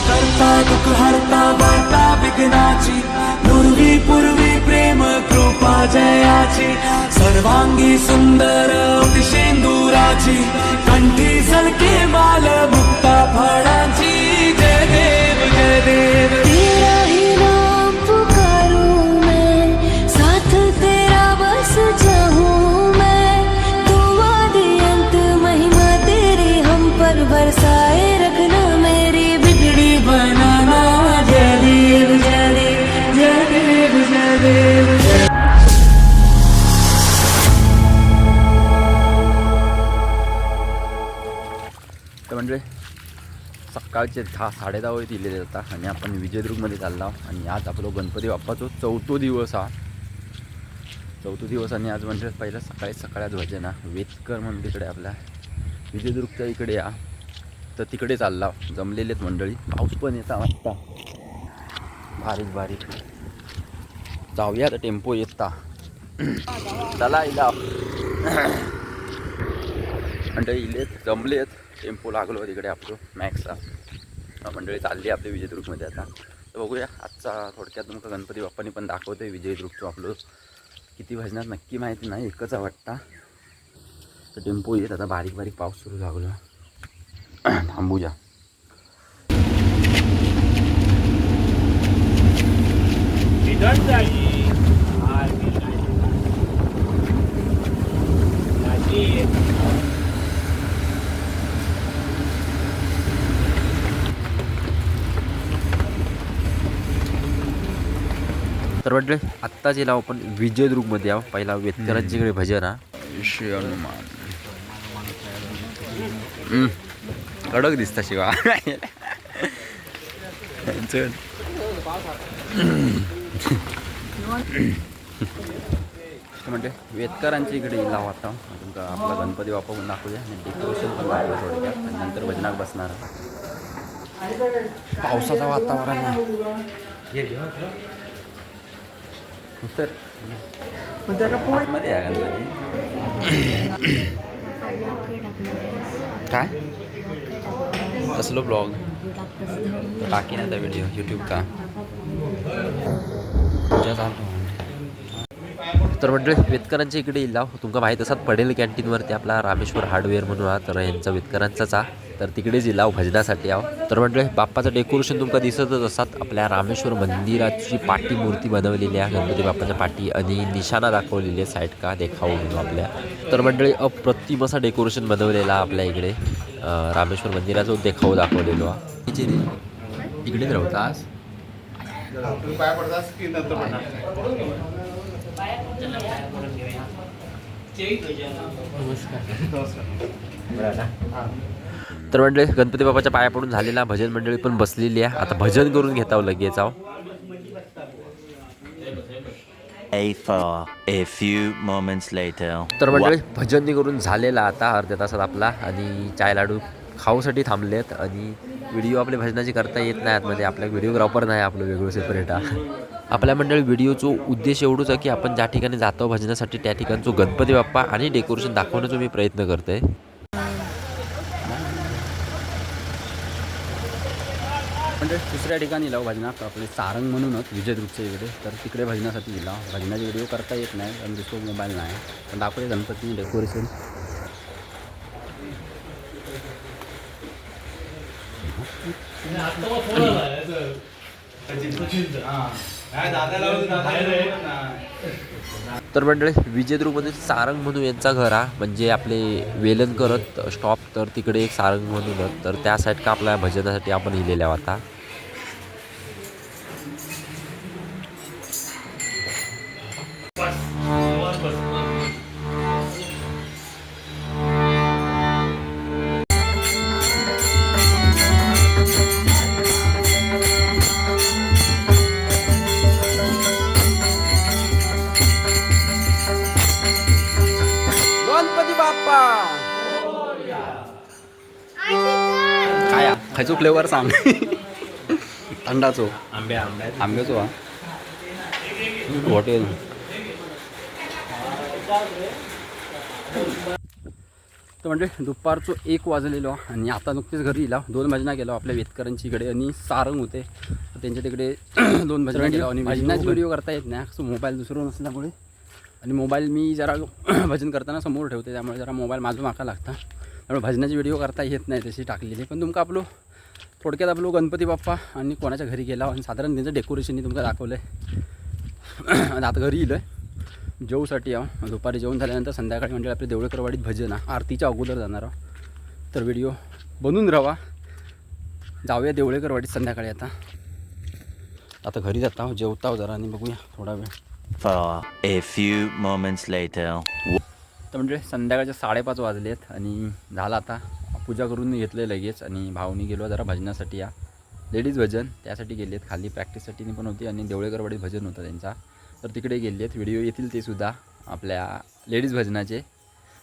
करता दुःख हरता वार्ता विघ्नाची पूर्वी पूर्वी प्रेम कृपा जयाची सर्वांगी सुंदर शेंदुराची कंठी सलके माल मुक्ता फळांची जय देव जय देव तेरा ही नाम पुकारूं मैं साथ तेरा बस चाहूं मैं तू आदि अंत महिमा तेरी हम पर बरसाए रखना मेरी बिगड़ी बनाना जय देव जय देव जय देव जय देव तर म्हणजे सकाळचे 10-10:30 वेळ दिलेले जातात आणि आपण विजयदुर्गमध्ये चाललो आणि आज आपलं गणपती बाप्पाचा चौथा दिवस आणि आज म्हणजे पहिलं सकाळी आज भजन वेतकर म्हणून तिकडे आपल्या विजयदुर्गच्या इकडे या तर तिकडे चालला जमलेलेत मंडळी. पाऊस पण येता वाटता बारीक जाऊया आता टेम्पो येता चला इला मंडळी इलेत जमलेत टेम्पो लागलो तिकडे आपलं मॅक्सचा मंडळी चालली आपल्या विजयदुर्गमध्ये आता. तर बघूया आजचा थोडक्यात तुमचं गणपती बाप्पांनी पण दाखवतो आहे विजयदुर्गचं आपलं किती भजनात नक्की माहिती नाही एकच वाटता. तर टेम्पो येत आता बारीक पाऊस सुरू लागलो थांबू जा. तर म्हटलं आत्ताच येला आपण विजयदुर्गमध्ये यावं पहिला वेतकरांच्याकडे भजन श्री हनुमान कडक दिसता शिवा म्हणजे वेतकरांच्या इकडे येला आता तुमका आपला गणपती बाप्पा पण दाखवूया आणि डेकोरेशन पण दाखवूया थोडक्यात आणि नंतर भजनाक बसणार. पावसाचं वातावरण तर मध्ये आहे काय कसलो ब्लॉग टाकी ना त्या व्हिडिओ यूट्यूब का तर म्हटलं वेतकरांच्या इकडे येईल तुमका माहीत असतात पडेल कॅन्टीनवरती आपला रामेश्वर हार्डवेअर म्हणून तर यांचा वेतकरांचाच तर तिकडेच येईल भजनासाठी तर म्हटलं बाप्पाचं डेकोरेशन तुमका दिसतच असतात आपल्या रामेश्वर मंदिराची पाठी मूर्ती बनवलेली आहे गणपती बाप्पाच्या पाठी आणि निशाणा दाखवलेली आहे साईड का देखाव म्हणून आपल्या. तर मंडळी अप्रतिम असा डेकोरेशन बनवलेला आपल्या इकडे रामेश्वर मंदिराचा देखाव दाखवलेलो इकडेच राहतास तर मंडळी गणपती बाप्पाच्या पाया पडून झालेला भजन मंडळी पण बसलेली आहे आता भजन करून घेताव लगेच A few moments later. तर मंडळी भजन करून झालेला आता अर्ध्या तासात आपला आणि चाय लाडू खाऊसाठी थांबलेत आणि व्हिडिओ आपल्या भजनाची करता येत नाही आतमध्ये आपल्या व्हिडिओग्राफर नाही आपलं वेगळं सेपरेट आपल्या मंडळी व्हिडिओचा उद्देश एवढंच आहे की आपण ज्या ठिकाणी जातो भजनासाठी त्या ठिकाणचं गणपती बाप्पा आणि डेकोरेशन दाखवण्याचा मी प्रयत्न करतोय. म्हणजे दुसऱ्या ठिकाणी लाव भजनात आपले सारंग म्हणूनच विजयदुर्गच्या इकडे तर तिकडे भजनासाठी गेला भजनाचे व्हिडिओ करता येत नाही आणि दुसरं मोबाईल नाही पण दाखवले गणपती डेकोरेशन. तर मंडळी विजयदुर्गमध्ये सारंग म्हणून यांचा घर म्हणजे आपले वेलन करत स्टॉप तर तिकडे एक सारंग म्हणूनच तर त्या साईड का आपल्या भजनासाठी आपण लिहिलेल्या होता. खायचो फ्लेवर सांग थंडाचो आंब्याचो हॉटेल. तर म्हणजे दुपारचं 1 वाजलेलो आणि आता नुकतेच घरी येलो. 2 भजना गेलो आपल्या वेतकरांची इकडे आणि सारंग होते त्यांच्या तिकडे 2 भजना गेलो आणि भजनाची व्हिडिओ करता येत नाही असं मोबाईल दुसरं नसल्यामुळे. आणि मोबाईल मी जरा भजन करताना समोर ठेवते त्यामुळे जरा मोबाईल माझं माका लागता त्यामुळे भजनाची व्हिडिओ करता येत नाही तशी टाकलेली. पण तुमका आपलं थोडक्यात आपलं गणपती बाप्पा आणि कोणाच्या घरी गेला आणि साधारण त्यांचं डेकोरेशननी तुमका दाखवलं आहे. आणि आता घरी येलो आहे जेवूसाठी आहो. दुपारी जेवण झाल्यानंतर संध्याकाळी म्हणजे आपल्या देवळकरवाडीत भजन आरतीच्या अगोदर जाणार आहो. तर व्हिडिओ बनवून राहा. जाऊया देवळकरवाडीत संध्याकाळी. आता घरी जाता आहो जेवता जरा आणि बघूया थोडा वेळ. For a few moments later. तर म्हणजे संध्याकाळचे 5:30 वाजलेत आणि झालं आता पूजा करून घेतलं लगेच आणि भाऊनी गेलो जरा भजनासाठी लेडीज भजन त्यासाठी गेलेत. खाली प्रॅक्टिससाठी पण होती आणि देवळकरवाडीत भजन होतं त्यांचा तर तिकडे गेलेत. व्हिडिओ येतील ते सुद्धा आपल्या लेडीज भजनाचे.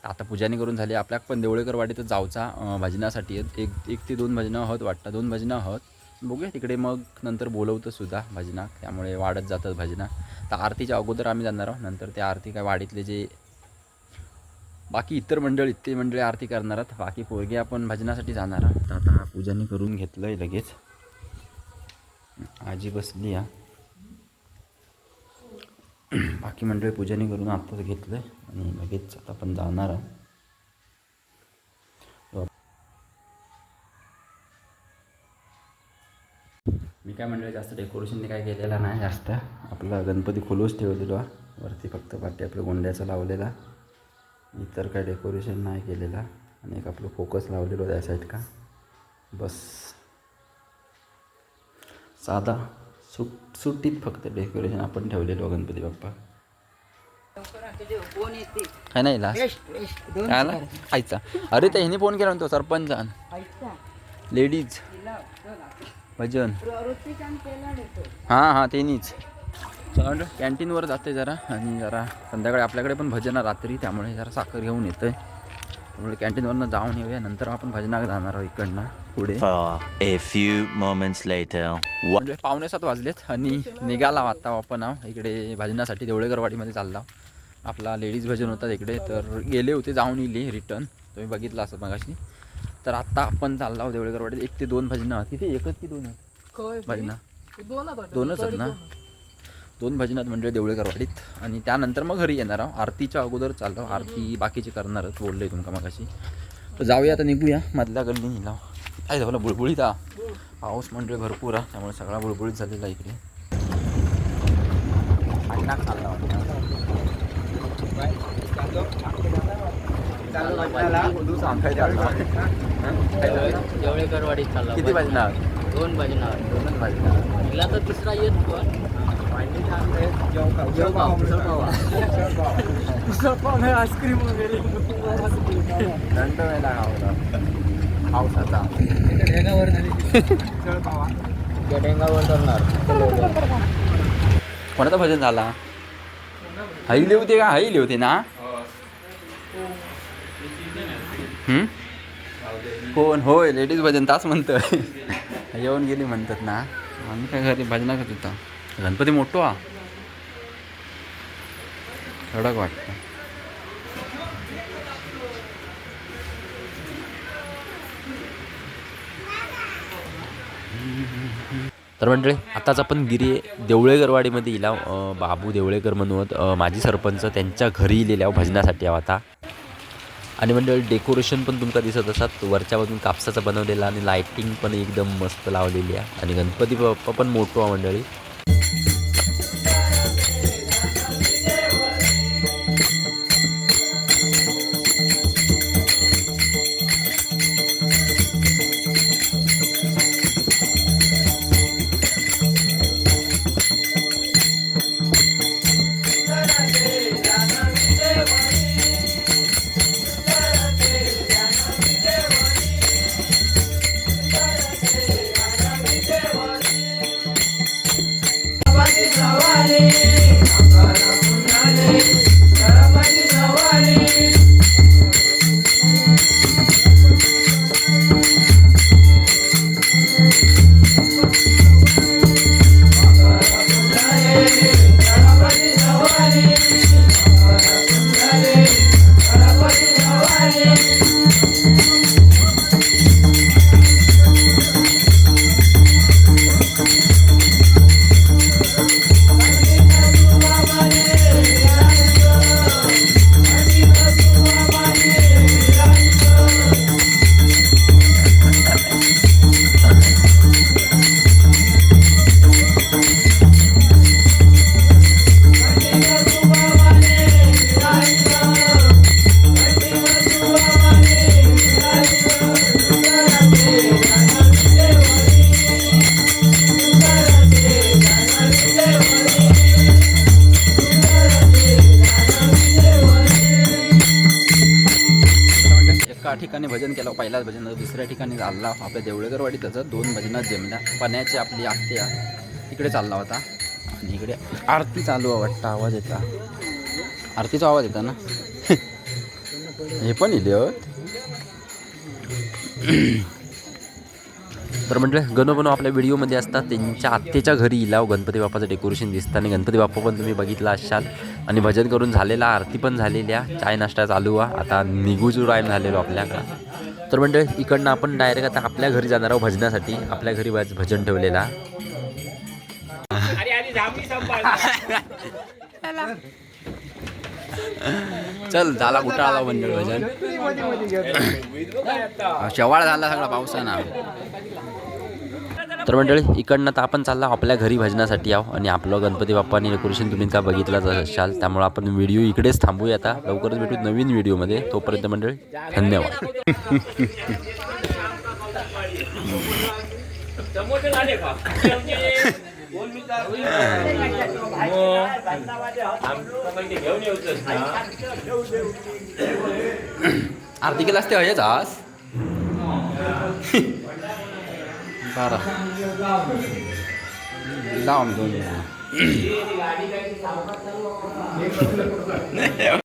आता पूजाने करून झाली आपल्याला पण देवळकरवाडीतच जाऊचा भजनासाठी. एक ते 2 भजनं आहोत वाटतं 2 भजनं आहोत. बघूया तिकडे मग नंतर बोलवतं सुद्धा भजना त्यामुळे वाढत जातात भजना. तर आरतीच्या अगोदर आम्ही जाणार आहोत. नंतर ते आरती काय वाडीतले जे बाकी इतर मंडळी आरती करणार आहेत. बाकी पोरगे आपण भजनासाठी जाणार आहोत. तर आता पूजाने करून घेतलं आहे लगेच. आजी बसली बाकी मंडळी पूजाने करून आत्ताच घेतलं आहे आणि लगेच आता आपण जाणार आहोत. मी काय मंडळी जास्त डेकोरेशनने काय केलेलं नाही जास्त. आपला गणपती खोलूच ठेवलेलो वरती फक्त पाठी आपल्या गोंड्याचा लावलेला. इतर काय डेकोरेशन नाही केलेला आणि एक आपलं फोकस लावलेलो त्या साईड का बस. साधा सुट्टीत फक्त डेकोरेशन आपण ठेवलेलो गणपती बाप्पा. काय नाही काय ना आईचा. अरे त्या ह्याने फोन केला म्हणतो सरपंचान लेडीज भजन हां त्यांनीच. चला म्हटलं कॅन्टीनवर जाते जरा आणि जरा संध्याकाळी आपल्याकडे पण भजन रात्री त्यामुळे जरा साखर घेऊन येतं आहे त्यामुळे कॅन्टीनवरनं जाऊन येऊया. नंतर आपण भजनाक जाणार आहोत इकडनं पुढे. For a few moments later. म्हणजे 6:45 वाजलेत आणि निघाला आता आपण इकडे भजनासाठी देवळकरवाडीमध्ये चालला. आपला लेडीज भजन होता तिकडे तर गेले होते जाऊन येईल रिटर्न तुम्ही बघितलं असं मगाशी. तर आत्ता आपण चालला आहोत देवळकरवाडीत. 1 ते 2 भजनं तिथे एकच की 2 भजनं 2च आहेत ना 2 भजनात म्हणजे देवळकरवाडीत आणि त्यानंतर मग घरी येणार आहोत. आरतीच्या अगोदर चाललो आरती बाकीची करणारच बोललो आहे तुमका मगाशी. तर जाऊया आता निघूया मधल्या गल्लीनी लाव. काय झालं बुळबुळीत पाऊस म्हणजे भरपूर त्यामुळे सगळा बुळबुळीत झालेला इकडे. देवळकरवाडीत चालला. किती भजनार 2 भजनावर 2च भजनार. तिला तर तिसरा येत पण आईस्क्रीम वगैरे दंड वेळेला गावला पावसाचा डेंगावर करणार. कोणाचं भजन झाला हईले होते का हईले होते ना कोण होय लेडीज भजन तास म्हणतोय येऊन गेली म्हणतात ना. आम्ही काय घरी भजनाच होता. गणपती मोठो कडक वाटतं. तर मंडळी आताच आपण देवळकरवाडीमध्ये इला बाबू देवळेकर म्हणून माजी सरपंच त्यांच्या घरी इलेल्या भजनासाठी आता. आणि मंडळी डेकोरेशन पण तुमका दिसत असतात वरच्या बाजून कापसाचं बनवलेलं आणि लाईटिंग पण एकदम मस्त लावलेली आहे आणि गणपती बाप्पा पण मोठो आहे मंडळी. ठिकाणी भजन केलं पहिल्याच भजन, दुसऱ्या ठिकाणी चालला आपल्या देवळेकरवाडी त्याचं 2 भजनात जमल्या. पण्याची आपली आत्या इकडे चालला होता आणि इकडे आरती चालू आहे वाटतं. आवाज येता, आरतीचा आवाज येता ना. हे पण इले हो. तर म्हटलं गणोबनो आपल्या व्हिडिओमध्ये असतात त्यांच्या आत्तेच्या घरी इलाव गणपती बाप्पाचं डेकोरेशन दिसतं आणि गणपती बाप्पा पण तुम्ही बघितला असाल. आणि भजन करून झालेला, आरती पण झालेल्या, चाय नाश्ता चालू आहे. आता निघूचू टाईम झालेलो आपल्याकडं. तर म्हणजे इकडनं आपण डायरेक्ट आता आपल्या घरी जाणार आहोत भजनासाठी. आपल्या घरी भजन ठेवलेला. चल झाला कुठं आला मंडळ भजन. शेवाळ झाला सगळा पावसानं. तर मंडळी इकडनं तर आपण चालला आपल्या घरी भजनासाठी आहो आणि आपलं गणपती बाप्पानी डेकोरेशन तुम्ही का बघितलंच असाल. त्यामुळे आपण व्हिडिओ इकडेच थांबूया. आता लवकरच भेटू नवीन व्हिडिओमध्ये. तोपर्यंत मंडळी धन्यवाद. आरती केला असते हयच आज बारा लाव 2